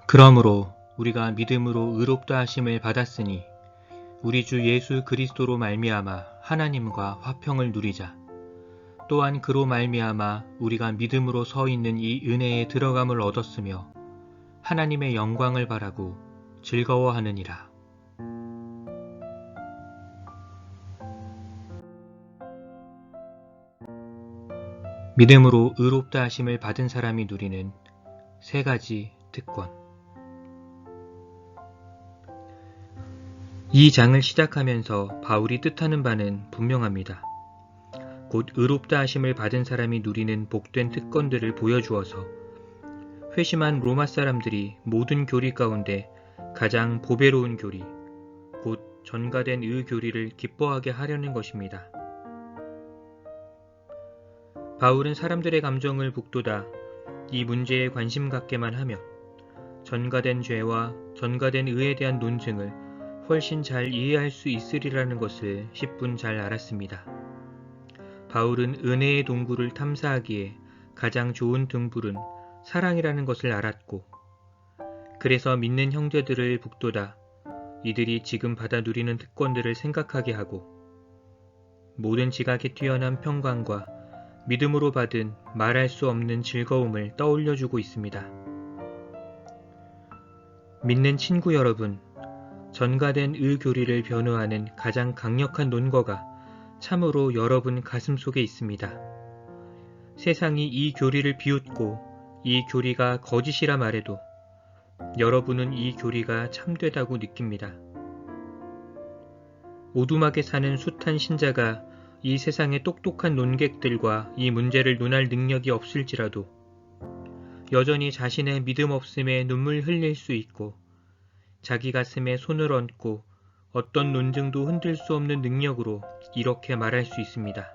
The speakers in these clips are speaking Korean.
그러므로 우리가 믿음으로 의롭다 하심을 받았으니 우리 주 예수 그리스도로 말미암아 하나님과 화평을 누리자. 또한 그로 말미암아 우리가 믿음으로 서 있는 이 은혜에 들어감을 얻었으며 하나님의 영광을 바라고 즐거워하느니라. 믿음으로 의롭다 하심을 받은 사람이 누리는 세 가지 특권. 이 장을 시작하면서 바울이 뜻하는 바는 분명합니다. 곧 의롭다 하심을 받은 사람이 누리는 복된 특권들을 보여주어서 회심한 로마 사람들이 모든 교리 가운데 가장 보배로운 교리, 곧 전가된 의교리를 기뻐하게 하려는 것입니다. 바울은 사람들의 감정을 북돋아 이 문제에 관심 갖게만 하며 전가된 죄와 전가된 의에 대한 논증을 훨씬 잘 이해할 수 있으리라는 것을 10분 잘 알았습니다. 바울은 은혜의 동굴을 탐사하기에 가장 좋은 등불은 사랑이라는 것을 알았고, 그래서 믿는 형제들을 북돋아 이들이 지금 받아 누리는 특권들을 생각하게 하고 모든 지각에 뛰어난 평강과 믿음으로 받은 말할 수 없는 즐거움을 떠올려주고 있습니다. 믿는 친구 여러분, 전가된 의교리를 변호하는 가장 강력한 논거가 참으로 여러분 가슴 속에 있습니다. 세상이 이 교리를 비웃고 이 교리가 거짓이라 말해도 여러분은 이 교리가 참되다고 느낍니다. 오두막에 사는 숱한 신자가 이 세상의 똑똑한 논객들과 이 문제를 논할 능력이 없을지라도 여전히 자신의 믿음 없음에 눈물 흘릴 수 있고 자기 가슴에 손을 얹고 어떤 논증도 흔들 수 없는 능력으로 이렇게 말할 수 있습니다.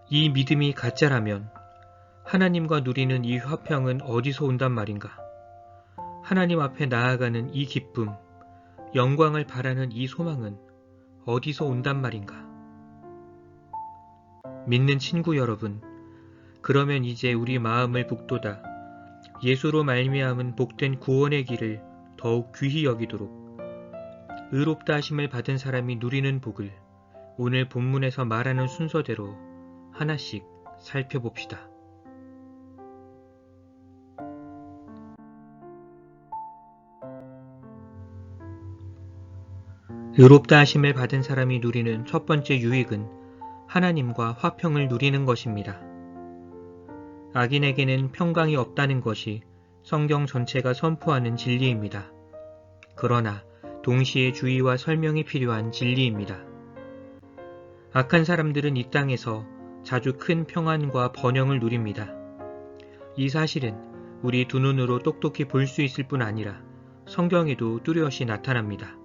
이 믿음이 가짜라면 하나님과 누리는 이 화평은 어디서 온단 말인가? 하나님 앞에 나아가는 이 기쁨, 영광을 바라는 이 소망은 어디서 온단 말인가? 믿는 친구 여러분, 그러면 이제 우리 마음을 북돋아 예수로 말미암은 복된 구원의 길을 더욱 귀히 여기도록 의롭다 하심을 받은 사람이 누리는 복을 오늘 본문에서 말하는 순서대로 하나씩 살펴봅시다. 의롭다 하심을 받은 사람이 누리는 첫 번째 유익은 하나님과 화평을 누리는 것입니다. 악인에게는 평강이 없다는 것이 성경 전체가 선포하는 진리입니다. 그러나 동시에 주의와 설명이 필요한 진리입니다. 악한 사람들은 이 땅에서 자주 큰 평안과 번영을 누립니다. 이 사실은 우리 두 눈으로 똑똑히 볼 수 있을 뿐 아니라 성경에도 뚜렷이 나타납니다.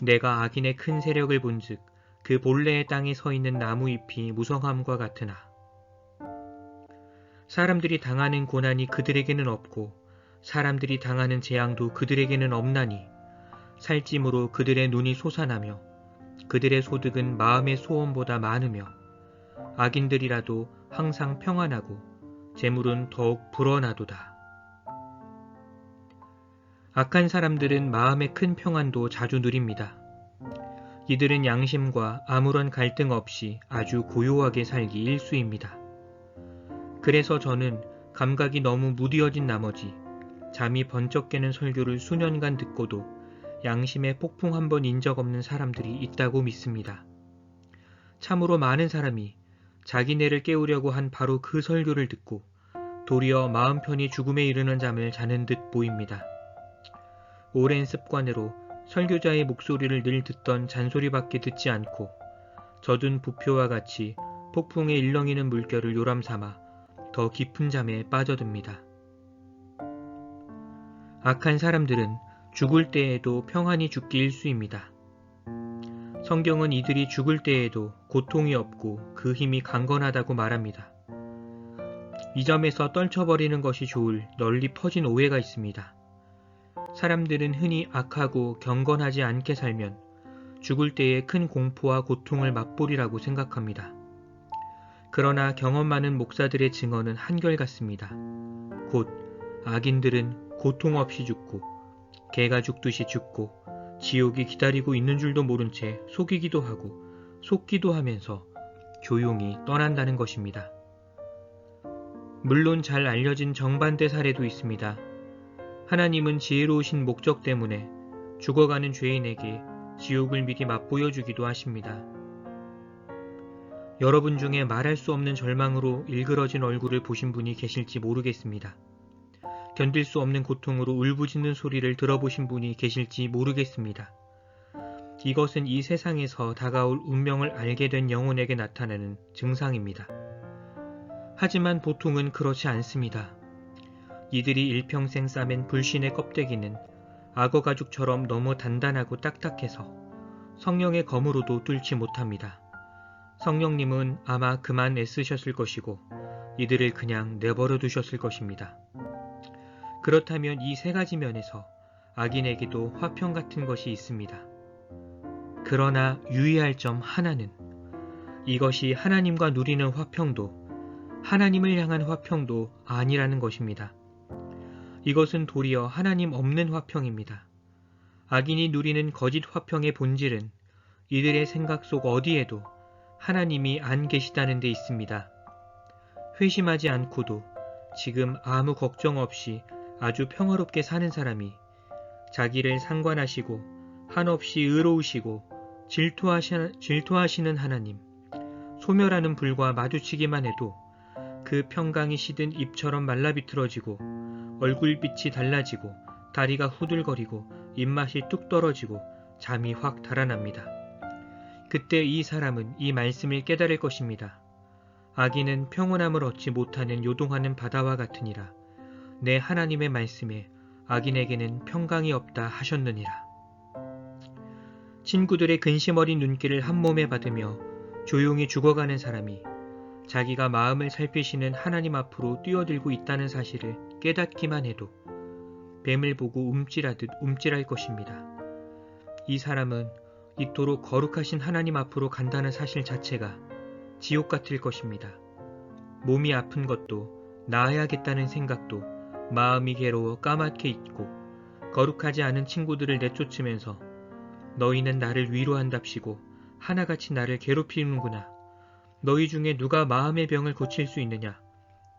내가 악인의 큰 세력을 본즉 그 본래의 땅에 서 있는 나무잎이 무성함과 같으나 사람들이 당하는 고난이 그들에게는 없고 사람들이 당하는 재앙도 그들에게는 없나니 살찜으로 그들의 눈이 솟아나며 그들의 소득은 마음의 소원보다 많으며 악인들이라도 항상 평안하고 재물은 더욱 불어나도다. 악한 사람들은 마음의 큰 평안도 자주 누립니다. 이들은 양심과 아무런 갈등 없이 아주 고요하게 살기 일쑤입니다. 그래서 저는 감각이 너무 무뎌진 나머지 잠이 번쩍 깨는 설교를 수년간 듣고도 양심에 폭풍 한 번 인 적 없는 사람들이 있다고 믿습니다. 참으로 많은 사람이 자기네를 깨우려고 한 바로 그 설교를 듣고 도리어 마음 편히 죽음에 이르는 잠을 자는 듯 보입니다. 오랜 습관으로 설교자의 목소리를 늘 듣던 잔소리밖에 듣지 않고 젖은 부표와 같이 폭풍에 일렁이는 물결을 요람삼아 더 깊은 잠에 빠져듭니다. 악한 사람들은 죽을 때에도 평안히 죽기 일쑤입니다. 성경은 이들이 죽을 때에도 고통이 없고 그 힘이 강건하다고 말합니다. 이 점에서 떨쳐버리는 것이 좋을 널리 퍼진 오해가 있습니다. 사람들은 흔히 악하고 경건하지 않게 살면 죽을 때에 큰 공포와 고통을 맛보리라고 생각합니다. 그러나 경험 많은 목사들의 증언은 한결같습니다. 곧 악인들은 고통 없이 죽고 개가 죽듯이 죽고 지옥이 기다리고 있는 줄도 모른 채 속이기도 하고 속기도 하면서 조용히 떠난다는 것입니다. 물론 잘 알려진 정반대 사례도 있습니다. 하나님은 지혜로우신 목적 때문에 죽어가는 죄인에게 지옥을 미리 맛보여주기도 하십니다. 여러분 중에 말할 수 없는 절망으로 일그러진 얼굴을 보신 분이 계실지 모르겠습니다. 견딜 수 없는 고통으로 울부짖는 소리를 들어보신 분이 계실지 모르겠습니다. 이것은 이 세상에서 다가올 운명을 알게 된 영혼에게 나타나는 증상입니다. 하지만 보통은 그렇지 않습니다. 이들이 일평생 싸맨 불신의 껍데기는 악어 가죽처럼 너무 단단하고 딱딱해서 성령의 검으로도 뚫지 못합니다. 성령님은 아마 그만 애쓰셨을 것이고 이들을 그냥 내버려 두셨을 것입니다. 그렇다면 이 세 가지 면에서 악인에게도 화평 같은 것이 있습니다. 그러나 유의할 점 하나는 이것이 하나님과 누리는 화평도 하나님을 향한 화평도 아니라는 것입니다. 이것은 도리어 하나님 없는 화평입니다. 악인이 누리는 거짓 화평의 본질은 이들의 생각 속 어디에도 하나님이 안 계시다는 데 있습니다. 회심하지 않고도 지금 아무 걱정 없이 아주 평화롭게 사는 사람이 자기를 상관하시고 한없이 의로우시고 질투하시는 하나님, 소멸하는 불과 마주치기만 해도 그 평강이 시든 잎처럼 말라비틀어지고 얼굴빛이 달라지고 다리가 후들거리고 입맛이 뚝 떨어지고 잠이 확 달아납니다. 그때 이 사람은 이 말씀을 깨달을 것입니다. 악인은 평온함을 얻지 못하는 요동하는 바다와 같으니라. 내 하나님의 말씀에 악인에게는 평강이 없다 하셨느니라. 친구들의 근심 어린 눈길을 한 몸에 받으며 조용히 죽어가는 사람이 자기가 마음을 살피시는 하나님 앞으로 뛰어들고 있다는 사실을 깨닫기만 해도 뱀을 보고 움찔하듯 움찔할 것입니다. 이 사람은 이토록 거룩하신 하나님 앞으로 간다는 사실 자체가 지옥 같을 것입니다. 몸이 아픈 것도 나아야겠다는 생각도 마음이 괴로워 까맣게 잊고 거룩하지 않은 친구들을 내쫓으면서 너희는 나를 위로한답시고 하나같이 나를 괴롭히는구나. 너희 중에 누가 마음의 병을 고칠 수 있느냐?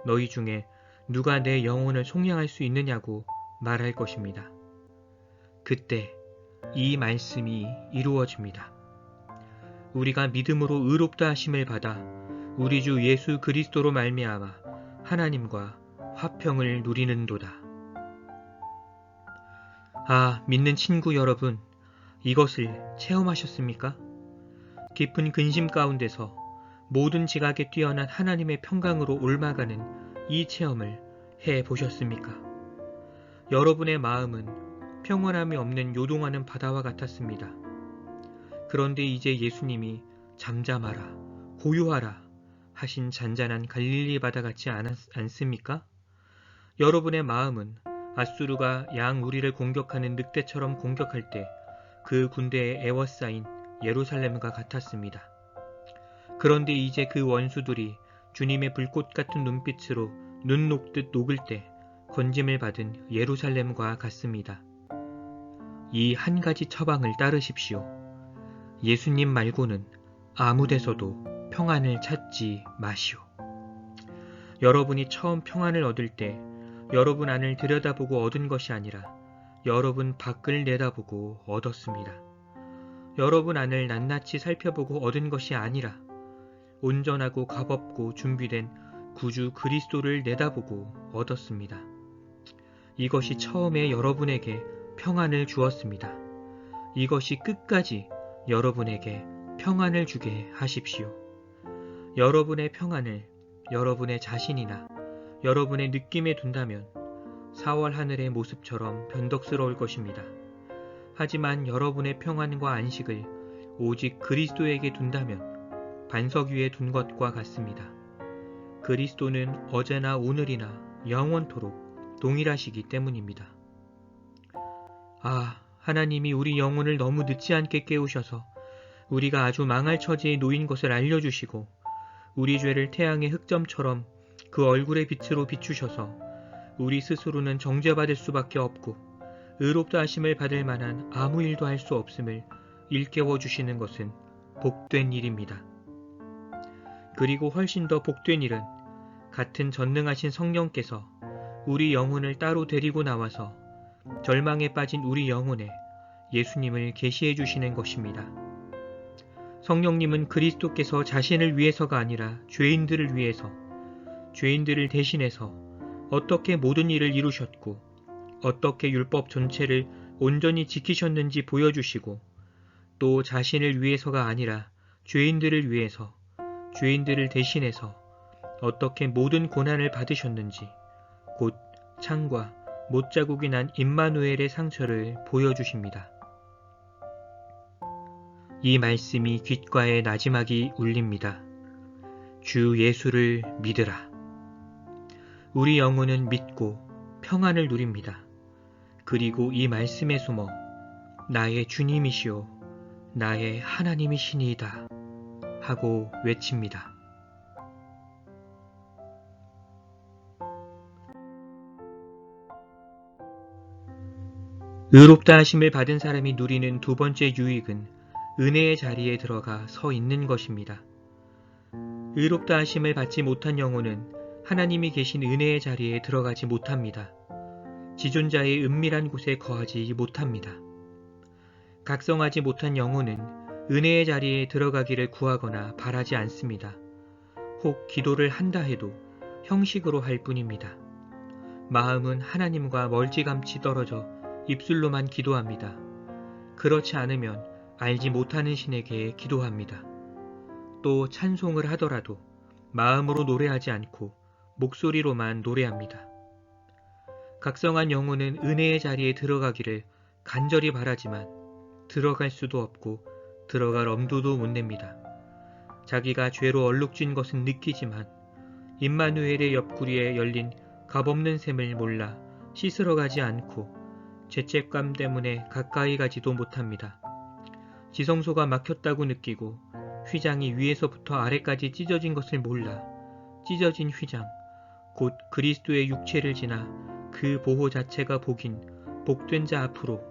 너희 중에 누가 내 영혼을 속량할 수 있느냐고 말할 것입니다. 그때 이 말씀이 이루어집니다. 우리가 믿음으로 의롭다 하심을 받아 우리 주 예수 그리스도로 말미암아 하나님과 화평을 누리는도다. 아, 믿는 친구 여러분, 이것을 체험하셨습니까? 깊은 근심 가운데서 모든 지각에 뛰어난 하나님의 평강으로 옮아가는 이 체험을 해보셨습니까? 여러분의 마음은 평온함이 없는 요동하는 바다와 같았습니다. 그런데 이제 예수님이 잠잠하라, 고요하라 하신 잔잔한 갈릴리 바다 같지 않습니까? 여러분의 마음은 앗수르가 양 우리를 공격하는 늑대처럼 공격할 때 그 군대에 에워싸인 예루살렘과 같았습니다. 그런데 이제 그 원수들이 주님의 불꽃 같은 눈빛으로 눈 녹듯 녹을 때 건짐을 받은 예루살렘과 같습니다. 이 한 가지 처방을 따르십시오. 예수님 말고는 아무 데서도 평안을 찾지 마시오. 여러분이 처음 평안을 얻을 때 여러분 안을 들여다보고 얻은 것이 아니라 여러분 밖을 내다보고 얻었습니다. 여러분 안을 낱낱이 살펴보고 얻은 것이 아니라 온전하고 값없고 준비된 구주 그리스도를 내다보고 얻었습니다. 이것이 처음에 여러분에게 평안을 주었습니다. 이것이 끝까지 여러분에게 평안을 주게 하십시오. 여러분의 평안을 여러분의 자신이나 여러분의 느낌에 둔다면 4월 하늘의 모습처럼 변덕스러울 것입니다. 하지만 여러분의 평안과 안식을 오직 그리스도에게 둔다면 반석 위에 둔 것과 같습니다. 그리스도는 어제나 오늘이나 영원토록 동일하시기 때문입니다. 아, 하나님이 우리 영혼을 너무 늦지 않게 깨우셔서 우리가 아주 망할 처지에 놓인 것을 알려주시고 우리 죄를 태양의 흑점처럼 그 얼굴의 빛으로 비추셔서 우리 스스로는 정죄받을 수밖에 없고 의롭다 하심을 받을 만한 아무 일도 할 수 없음을 일깨워 주시는 것은 복된 일입니다. 그리고 훨씬 더 복된 일은 같은 전능하신 성령께서 우리 영혼을 따로 데리고 나와서 절망에 빠진 우리 영혼에 예수님을 계시해 주시는 것입니다. 성령님은 그리스도께서 자신을 위해서가 아니라 죄인들을 위해서, 죄인들을 대신해서 어떻게 모든 일을 이루셨고 어떻게 율법 전체를 온전히 지키셨는지 보여주시고 또 자신을 위해서가 아니라 죄인들을 위해서, 죄인들을 대신해서 어떻게 모든 고난을 받으셨는지 곧 창과 못자국이 난 임마누엘의 상처를 보여주십니다. 이 말씀이 귓가에 나지막이 울립니다. 주 예수를 믿으라. 우리 영혼은 믿고 평안을 누립니다. 그리고 이 말씀에 숨어 나의 주님이시오, 나의 하나님이시니이다 하고 외칩니다. 의롭다 하심을 받은 사람이 누리는 두 번째 유익은 은혜의 자리에 들어가 서 있는 것입니다. 의롭다 하심을 받지 못한 영혼은 하나님이 계신 은혜의 자리에 들어가지 못합니다. 지존자의 은밀한 곳에 거하지 못합니다. 각성하지 못한 영혼은 은혜의 자리에 들어가기를 구하거나 바라지 않습니다. 혹 기도를 한다 해도 형식으로 할 뿐입니다. 마음은 하나님과 멀찌감치 떨어져 입술로만 기도합니다. 그렇지 않으면 알지 못하는 신에게 기도합니다. 또 찬송을 하더라도 마음으로 노래하지 않고 목소리로만 노래합니다. 각성한 영혼은 은혜의 자리에 들어가기를 간절히 바라지만 들어갈 수도 없고 들어갈 엄두도 못 냅니다. 자기가 죄로 얼룩진 것은 느끼지만 임마누엘의 옆구리에 열린 값없는 샘을 몰라 씻으러 가지 않고 죄책감 때문에 가까이 가지도 못합니다. 지성소가 막혔다고 느끼고 휘장이 위에서부터 아래까지 찢어진 것을 몰라 찢어진 휘장, 곧 그리스도의 육체를 지나 그 보호 자체가 복인 복된 자 앞으로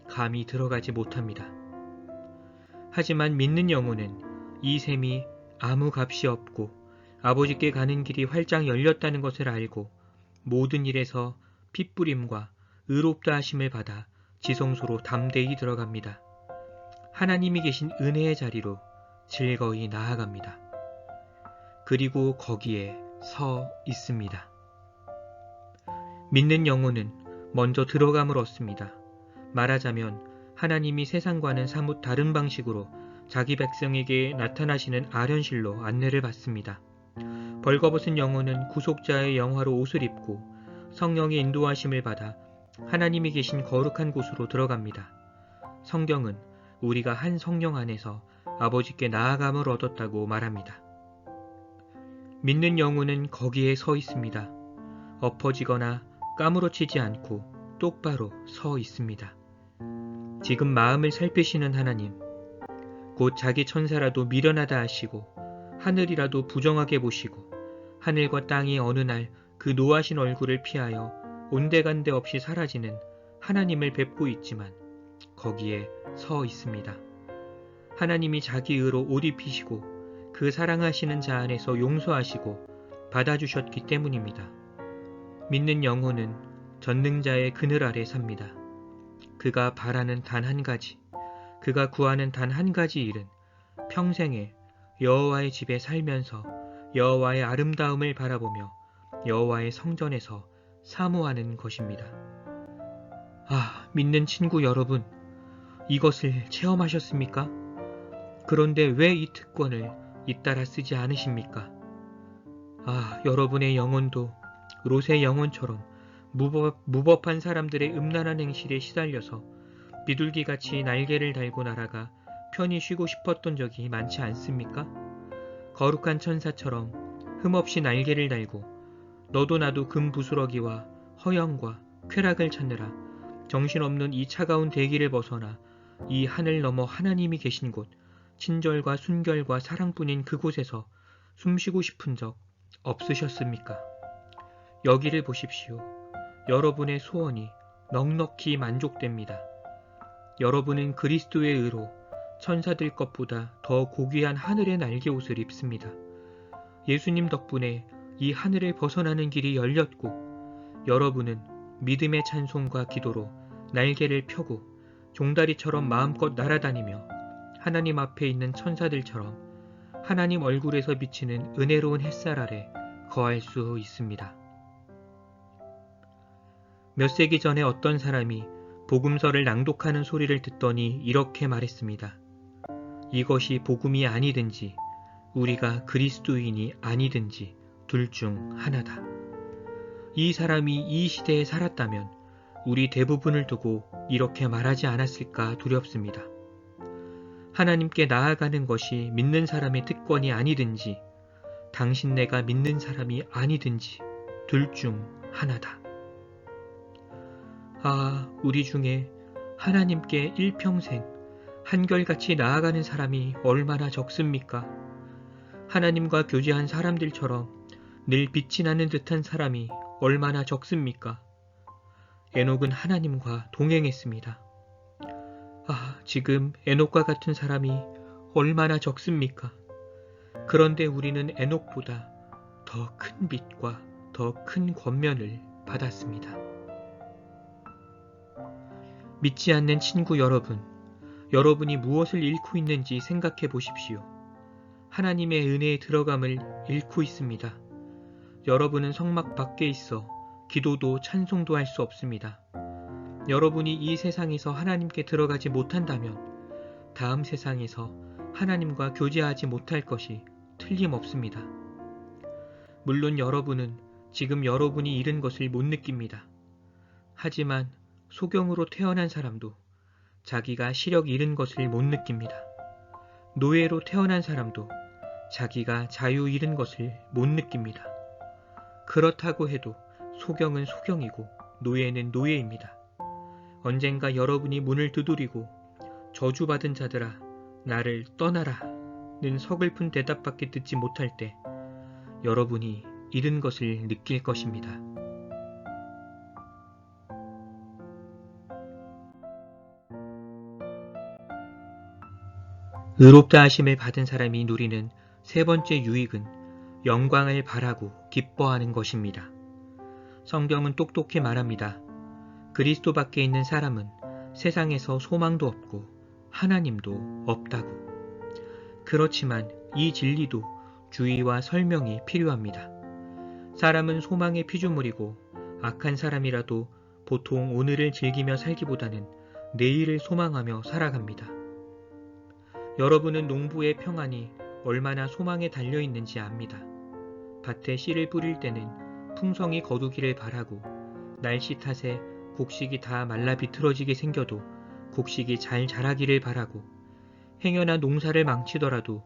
감히 들어가지 못합니다. 하지만 믿는 영혼은 이 샘이 아무 값이 없고 아버지께 가는 길이 활짝 열렸다는 것을 알고 모든 일에서 핏부림과 의롭다 하심을 받아 지성소로 담대히 들어갑니다. 하나님이 계신 은혜의 자리로 즐거이 나아갑니다. 그리고 거기에 서 있습니다. 믿는 영혼은 먼저 들어감을 얻습니다. 말하자면 하나님이 세상과는 사뭇 다른 방식으로 자기 백성에게 나타나시는 아련실로 안내를 받습니다. 벌거벗은 영혼은 구속자의 영화로 옷을 입고 성령의 인도하심을 받아 하나님이 계신 거룩한 곳으로 들어갑니다. 성경은 우리가 한 성령 안에서 아버지께 나아감을 얻었다고 말합니다. 믿는 영혼은 거기에 서 있습니다. 엎어지거나 까무러치지 않고 똑바로 서 있습니다. 지금 마음을 살피시는 하나님, 곧 자기 천사라도 미련하다 하시고 하늘이라도 부정하게 보시고 하늘과 땅이 어느 날 그 노하신 얼굴을 피하여 온데간데 없이 사라지는 하나님을 뵙고 있지만 거기에 서 있습니다. 하나님이 자기 의로 옷 입히시고 그 사랑하시는 자 안에서 용서하시고 받아주셨기 때문입니다. 믿는 영혼은 전능자의 그늘 아래 삽니다. 그가 바라는 단 한 가지, 그가 구하는 단 한 가지 일은 평생에 여호와의 집에 살면서 여호와의 아름다움을 바라보며 여호와의 성전에서 사모하는 것입니다. 아, 믿는 친구 여러분, 이것을 체험하셨습니까? 그런데 왜 이 특권을 잇따라 쓰지 않으십니까? 아, 여러분의 영혼도 롯의 영혼처럼 무법한 사람들의 음란한 행실에 시달려서 비둘기같이 날개를 달고 날아가 편히 쉬고 싶었던 적이 많지 않습니까? 거룩한 천사처럼 흠없이 날개를 달고 너도 나도 금부스러기와 허영과 쾌락을 찾느라 정신없는 이 차가운 대기를 벗어나 이 하늘 너머 하나님이 계신 곳, 친절과 순결과 사랑뿐인 그곳에서 숨쉬고 싶은 적 없으셨습니까? 여기를 보십시오. 여러분의 소원이 넉넉히 만족됩니다. 여러분은 그리스도의 의로 천사들 것보다 더 고귀한 하늘의 날개옷을 입습니다. 예수님 덕분에 이 하늘을 벗어나는 길이 열렸고 여러분은 믿음의 찬송과 기도로 날개를 펴고 종다리처럼 마음껏 날아다니며 하나님 앞에 있는 천사들처럼 하나님 얼굴에서 비치는 은혜로운 햇살 아래 거할 수 있습니다. 몇 세기 전에 어떤 사람이 복음서를 낭독하는 소리를 듣더니 이렇게 말했습니다. 이것이 복음이 아니든지 우리가 그리스도인이 아니든지 둘 중 하나다. 이 사람이 이 시대에 살았다면 우리 대부분을 두고 이렇게 말하지 않았을까 두렵습니다. 하나님께 나아가는 것이 믿는 사람의 특권이 아니든지 당신네가 믿는 사람이 아니든지 둘 중 하나다. 아, 우리 중에 하나님께 일평생 한결같이 나아가는 사람이 얼마나 적습니까? 하나님과 교제한 사람들처럼 늘 빛이 나는 듯한 사람이 얼마나 적습니까? 에녹은 하나님과 동행했습니다. 아, 지금 에녹과 같은 사람이 얼마나 적습니까? 그런데 우리는 에녹보다 더 큰 빛과 더 큰 권면을 받았습니다. 믿지 않는 친구 여러분, 여러분이 무엇을 잃고 있는지 생각해 보십시오. 하나님의 은혜에 들어감을 잃고 있습니다. 여러분은 성막 밖에 있어 기도도 찬송도 할 수 없습니다. 여러분이 이 세상에서 하나님께 들어가지 못한다면 다음 세상에서 하나님과 교제하지 못할 것이 틀림없습니다. 물론 여러분은 지금 여러분이 잃은 것을 못 느낍니다. 하지만 소경으로 태어난 사람도 자기가 시력 잃은 것을 못 느낍니다. 노예로 태어난 사람도 자기가 자유 잃은 것을 못 느낍니다. 그렇다고 해도 소경은 소경이고 노예는 노예입니다. 언젠가 여러분이 문을 두드리고 저주받은 자들아 나를 떠나라 는 서글픈 대답밖에 듣지 못할 때 여러분이 잃은 것을 느낄 것입니다. 의롭다 하심을 받은 사람이 누리는 세 번째 유익은 영광을 바라고 기뻐하는 것입니다. 성경은 똑똑히 말합니다. 그리스도 밖에 있는 사람은 세상에서 소망도 없고 하나님도 없다고. 그렇지만 이 진리도 주의와 설명이 필요합니다. 사람은 소망의 피조물이고 악한 사람이라도 보통 오늘을 즐기며 살기보다는 내일을 소망하며 살아갑니다. 여러분은 농부의 평안이 얼마나 소망에 달려있는지 압니다. 밭에 씨를 뿌릴 때는 풍성이 거두기를 바라고 날씨 탓에 곡식이 다 말라 비틀어지게 생겨도 곡식이 잘 자라기를 바라고 행여나 농사를 망치더라도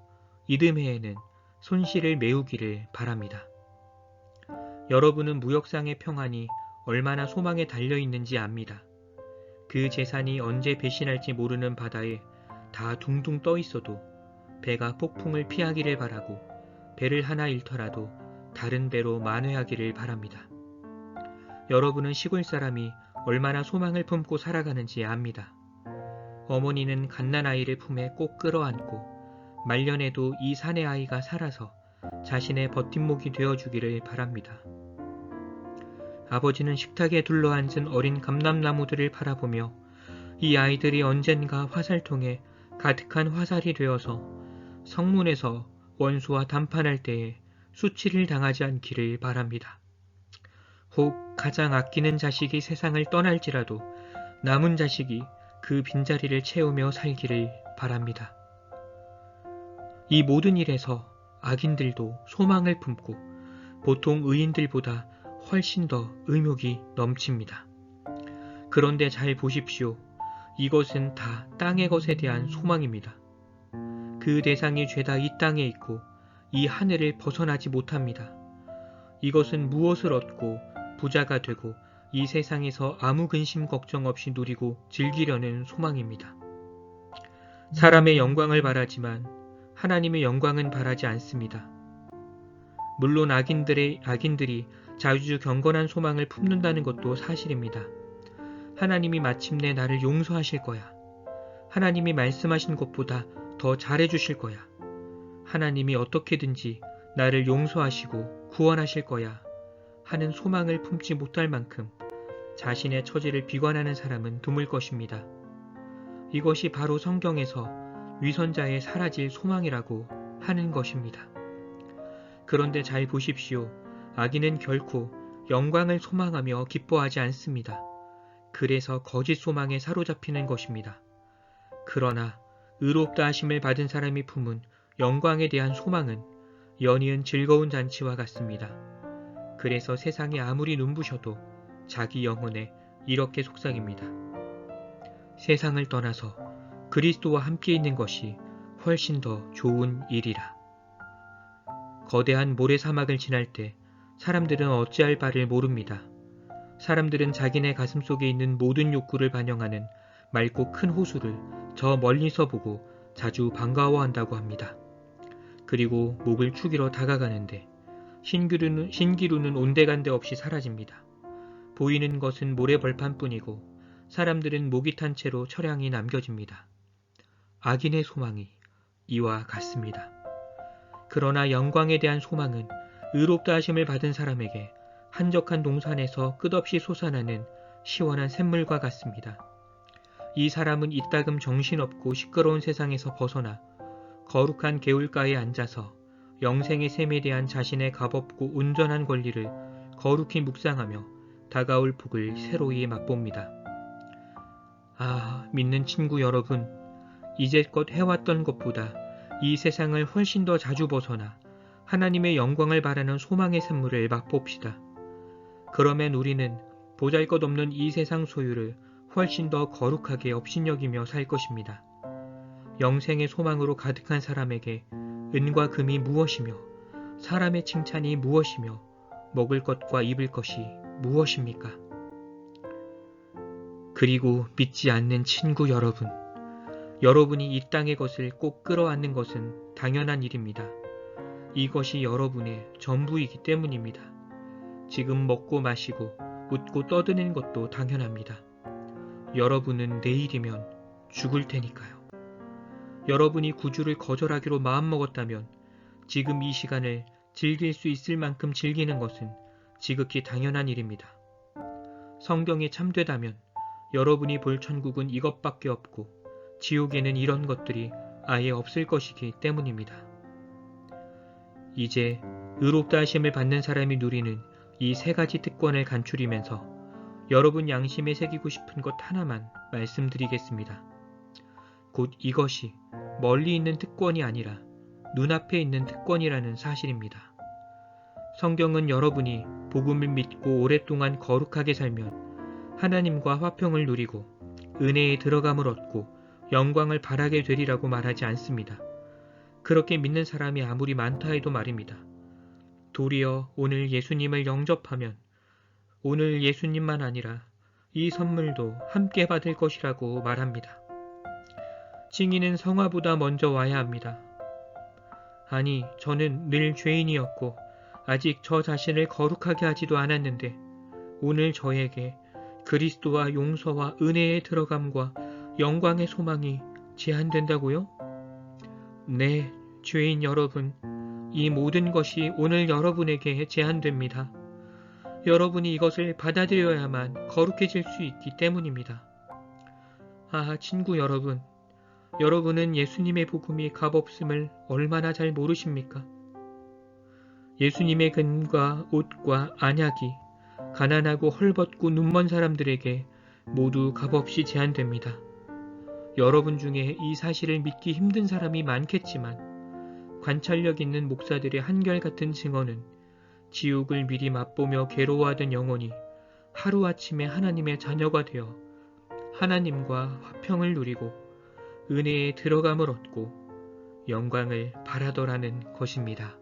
이듬해에는 손실을 메우기를 바랍니다. 여러분은 무역상의 평안이 얼마나 소망에 달려있는지 압니다. 그 재산이 언제 배신할지 모르는 바다에 다 둥둥 떠 있어도 배가 폭풍을 피하기를 바라고 배를 하나 잃더라도 다른 배로 만회하기를 바랍니다. 여러분은 시골 사람이 얼마나 소망을 품고 살아가는지 압니다. 어머니는 갓난아이를 품에 꼭 끌어안고 말년에도 이 사내 아이가 살아서 자신의 버팀목이 되어주기를 바랍니다. 아버지는 식탁에 둘러앉은 어린 감람나무들을 바라보며 이 아이들이 언젠가 화살통에 가득한 화살이 되어서 성문에서 원수와 담판할 때에 수치를 당하지 않기를 바랍니다. 혹 가장 아끼는 자식이 세상을 떠날지라도 남은 자식이 그 빈자리를 채우며 살기를 바랍니다. 이 모든 일에서 악인들도 소망을 품고 보통 의인들보다 훨씬 더 의욕이 넘칩니다. 그런데 잘 보십시오. 이것은 다 땅의 것에 대한 소망입니다. 그 대상이 죄다 이 땅에 있고 이 하늘을 벗어나지 못합니다. 이것은 무엇을 얻고 부자가 되고 이 세상에서 아무 근심 걱정 없이 누리고 즐기려는 소망입니다. 사람의 영광을 바라지만 하나님의 영광은 바라지 않습니다. 물론 악인들이 자주 경건한 소망을 품는다는 것도 사실입니다. 하나님이 마침내 나를 용서하실 거야. 하나님이 말씀하신 것보다 더 잘해주실 거야. 하나님이 어떻게든지 나를 용서하시고 구원하실 거야 하는 소망을 품지 못할 만큼 자신의 처지를 비관하는 사람은 드물 것입니다. 이것이 바로 성경에서 위선자의 사라질 소망이라고 하는 것입니다. 그런데 잘 보십시오. 악인은 결코 영광을 소망하며 기뻐하지 않습니다. 그래서 거짓 소망에 사로잡히는 것입니다. 그러나 의롭다 하심을 받은 사람이 품은 영광에 대한 소망은 연이은 즐거운 잔치와 같습니다. 그래서 세상이 아무리 눈부셔도 자기 영혼에 이렇게 속삭입니다. 세상을 떠나서 그리스도와 함께 있는 것이 훨씬 더 좋은 일이라. 거대한 모래사막을 지날 때 사람들은 어찌할 바를 모릅니다. 사람들은 자기네 가슴 속에 있는 모든 욕구를 반영하는 맑고 큰 호수를 저 멀리서 보고 자주 반가워한다고 합니다. 그리고 목을 축이러 다가가는데 신기루는 온데간데 없이 사라집니다. 보이는 것은 모래벌판뿐이고 사람들은 목이 탄 채로 처량히 남겨집니다. 악인의 소망이 이와 같습니다. 그러나 영광에 대한 소망은 의롭다 하심을 받은 사람에게 한적한 동산에서 끝없이 솟아나는 시원한 샘물과 같습니다. 이 사람은 이따금 정신없고 시끄러운 세상에서 벗어나 거룩한 개울가에 앉아서 영생의 셈에 대한 자신의 값없고 온전한 권리를 거룩히 묵상하며 다가올 복을 새로이 맛봅니다. 아, 믿는 친구 여러분, 이제껏 해왔던 것보다 이 세상을 훨씬 더 자주 벗어나 하나님의 영광을 바라는 소망의 샘물을 맛봅시다. 그러면 우리는 보잘것없는 이 세상 소유를 훨씬 더 거룩하게 업신여기며 살 것입니다. 영생의 소망으로 가득한 사람에게 은과 금이 무엇이며 사람의 칭찬이 무엇이며 먹을 것과 입을 것이 무엇입니까? 그리고 믿지 않는 친구 여러분, 여러분이 이 땅의 것을 꼭 끌어안는 것은 당연한 일입니다. 이것이 여러분의 전부이기 때문입니다. 지금 먹고 마시고 웃고 떠드는 것도 당연합니다. 여러분은 내일이면 죽을 테니까요. 여러분이 구주를 거절하기로 마음먹었다면 지금 이 시간을 즐길 수 있을 만큼 즐기는 것은 지극히 당연한 일입니다. 성경이 참되다면 여러분이 볼 천국은 이것밖에 없고 지옥에는 이런 것들이 아예 없을 것이기 때문입니다. 이제 의롭다 하심을 받는 사람이 누리는 이 세 가지 특권을 간추리면서 여러분 양심에 새기고 싶은 것 하나만 말씀드리겠습니다. 곧 이것이 멀리 있는 특권이 아니라 눈앞에 있는 특권이라는 사실입니다. 성경은 여러분이 복음을 믿고 오랫동안 거룩하게 살면 하나님과 화평을 누리고 은혜에 들어감을 얻고 영광을 바라게 되리라고 말하지 않습니다. 그렇게 믿는 사람이 아무리 많다 해도 말입니다. 도리어 오늘 예수님을 영접하면 오늘 예수님만 아니라 이 선물도 함께 받을 것이라고 말합니다. 증인은 성화보다 먼저 와야 합니다. 아니, 저는 늘 죄인이었고 아직 저 자신을 거룩하게 하지도 않았는데 오늘 저에게 그리스도와 용서와 은혜의 들어감과 영광의 소망이 제한된다고요? 네, 죄인 여러분, 이 모든 것이 오늘 여러분에게 제한됩니다. 여러분이 이것을 받아들여야만 거룩해질 수 있기 때문입니다. 아, 친구 여러분, 여러분은 예수님의 복음이 값없음을 얼마나 잘 모르십니까? 예수님의 금과 옷과 안약이 가난하고 헐벗고 눈먼 사람들에게 모두 값없이 제한됩니다. 여러분 중에 이 사실을 믿기 힘든 사람이 많겠지만 관찰력 있는 목사들의 한결같은 증언은 지옥을 미리 맛보며 괴로워하던 영혼이 하루아침에 하나님의 자녀가 되어 하나님과 화평을 누리고 은혜에 들어감을 얻고 영광을 바라더라는 것입니다.